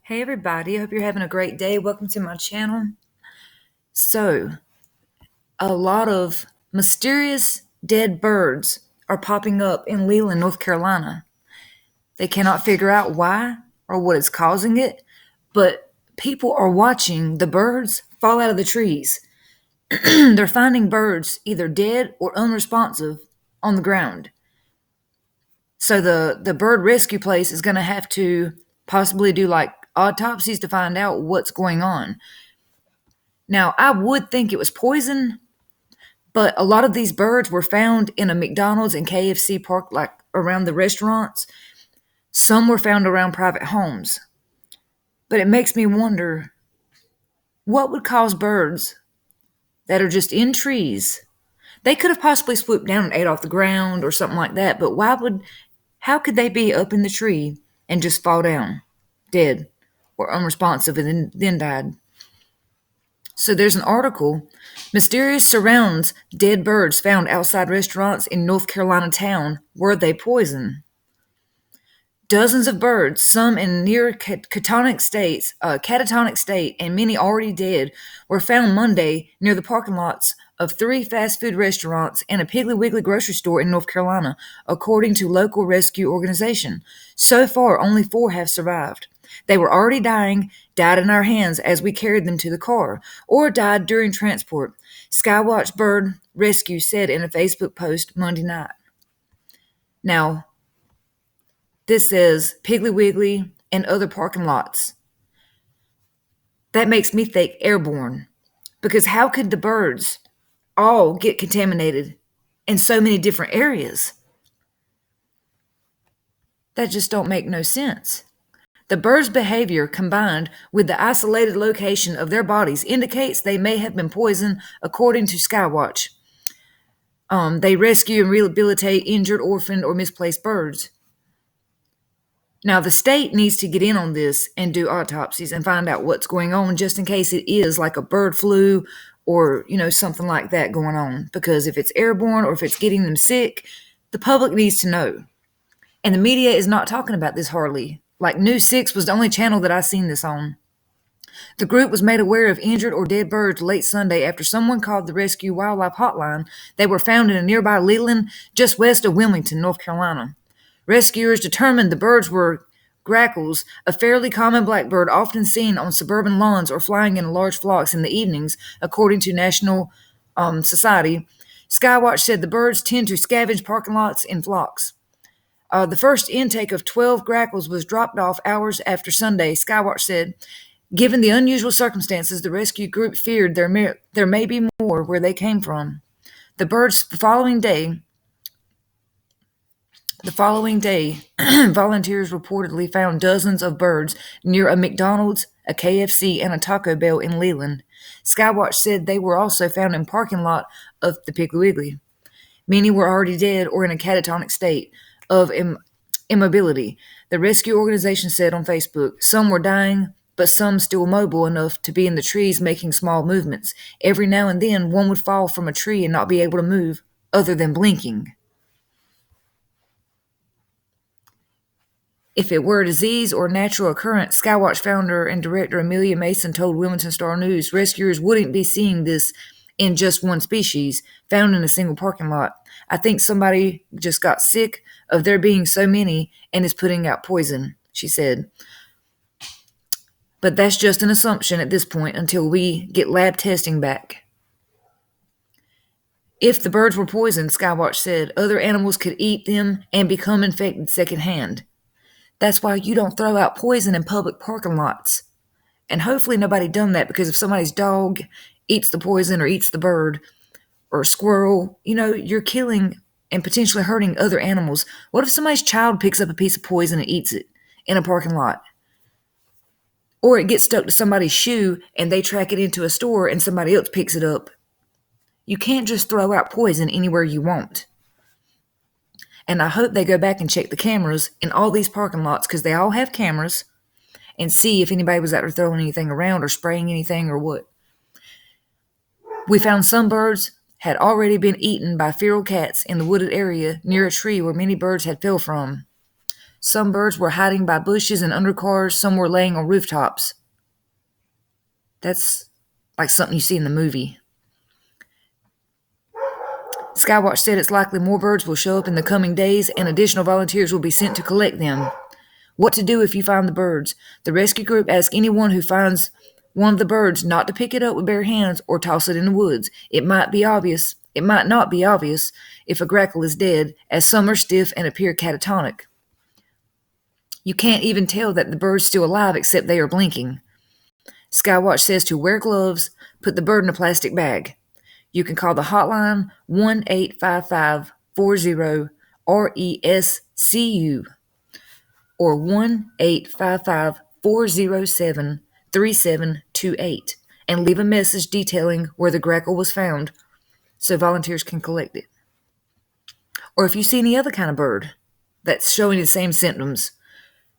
Hey everybody, I hope you're having a great day. Welcome to my channel. So, a lot of mysterious dead birds are popping up in Leland, North Carolina. They cannot figure out why or what is causing it, but people are watching the birds fall out of the trees. They're finding birds either dead or unresponsive on the ground. So the bird rescue place is going to have to possibly do like autopsies to find out what's going on. Now, I would think it was poison, but a lot of these birds were found in a McDonald's and KFC park, like around the restaurants. Some were found around private homes. But it makes me wonder, what would cause birds that are just in trees? They could have possibly swooped down and ate off the ground or something like that, but how could they be up in the tree and just fall down, dead or unresponsive, and then died? So there's an article, Mysterious Surrounds Dead Birds Found Outside Restaurants in North Carolina Town. Were they poison? Dozens of birds, some in near catatonic state, and many already dead, were found Monday near the parking lots of 3 fast food restaurants and a Piggly Wiggly grocery store in North Carolina, according to local rescue organization. So far, only 4 have survived. They were already dying, died in our hands as we carried them to the car, or died during transport, Skywatch Bird Rescue said in a Facebook post Monday night. Now, this says Piggly Wiggly and other parking lots. That makes me think airborne, because how could the birds all get contaminated in so many different areas? That just don't make no sense. The birds' behavior, combined with the isolated location of their bodies, indicates they may have been poisoned, according to Skywatch. They rescue and rehabilitate injured, orphaned, or misplaced birds. Now, the state needs to get in on this and do autopsies and find out what's going on, just in case it is like a bird flu or, something like that going on. Because if it's airborne or if it's getting them sick, the public needs to know. And the media is not talking about this hardly. Like News 6 was the only channel that I seen this on. The group was made aware of injured or dead birds late Sunday after someone called the Rescue Wildlife Hotline. They were found in a nearby Leland, just west of Wilmington, North Carolina. Rescuers determined the birds were grackles, a fairly common blackbird often seen on suburban lawns or flying in large flocks in the evenings, according to National Society. Skywatch said the birds tend to scavenge parking lots in flocks. The first intake of 12 grackles was dropped off hours after Sunday, Skywatch said. Given the unusual circumstances, the rescue group feared there may be more where they came from. The birds the following day, volunteers reportedly found dozens of birds near a McDonald's, a KFC, and a Taco Bell in Leland. Skywatch said they were also found in parking lot of the Piggly Wiggly. Many were already dead or in a catatonic state of immobility, the rescue organization said on Facebook. Some were dying, but some still mobile enough to be in the trees making small movements. Every now and then, one would fall from a tree and not be able to move, other than blinking. If it were a disease or a natural occurrence, Skywatch founder and director Amelia Mason told Wilmington Star News rescuers wouldn't be seeing this in just one species, found in a single parking lot. I think somebody just got sick of there being so many and is putting out poison, she said. But that's just an assumption at this point until we get lab testing back. If the birds were poisoned, Skywatch said, other animals could eat them and become infected secondhand. That's why you don't throw out poison in public parking lots. And hopefully nobody done that, because if somebody's dog eats the poison or eats the bird or a squirrel, you're killing and potentially hurting other animals. What if somebody's child picks up a piece of poison and eats it in a parking lot? Or it gets stuck to somebody's shoe and they track it into a store and somebody else picks it up. You can't just throw out poison anywhere you want. And I hope they go back and check the cameras in all these parking lots, because they all have cameras, and see if anybody was out there throwing anything around or spraying anything or what. We found some birds had already been eaten by feral cats in the wooded area near a tree where many birds had fell from. Some birds were hiding by bushes and under cars. Some were laying on rooftops. That's like something you see in the movie. Skywatch said it's likely more birds will show up in the coming days and additional volunteers will be sent to collect them. What to do if you find the birds? The rescue group asks anyone who finds one of the birds not to pick it up with bare hands or toss it in the woods. It might not be obvious if a grackle is dead, as some are stiff and appear catatonic. You can't even tell that the bird's still alive except they are blinking. Skywatch says to wear gloves, put the bird in a plastic bag. You can call the hotline 1-855-40-RESCU or 1-855-407-3728 and leave a message detailing where the grackle was found so volunteers can collect it. Or if you see any other kind of bird that's showing the same symptoms,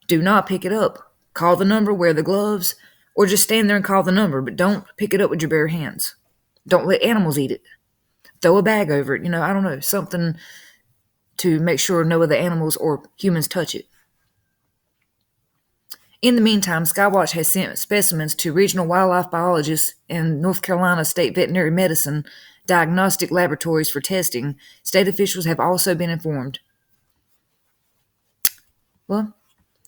do not pick it up. Call the number, wear the gloves, or just stand there and call the number, but don't pick it up with your bare hands. Don't let animals eat it. Throw a bag over it, I don't know, something to make sure no other animals or humans touch it. In the meantime, Skywatch has sent specimens to regional wildlife biologists and North Carolina State Veterinary Medicine diagnostic laboratories for testing. State officials have also been informed. Well,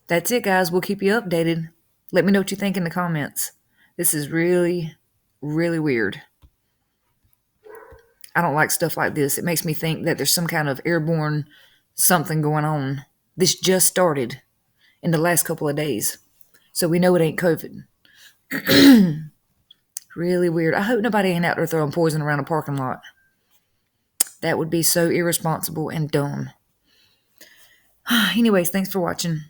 that's it, guys. We'll keep you updated. Let me know what you think in the comments. This is really, really weird. I don't like stuff like this. It makes me think that there's some kind of airborne something going on. This just started in the last couple of days. So we know it ain't COVID. Really weird. I hope nobody ain't out there throwing poison around a parking lot. That would be so irresponsible and dumb. Anyways, thanks for watching.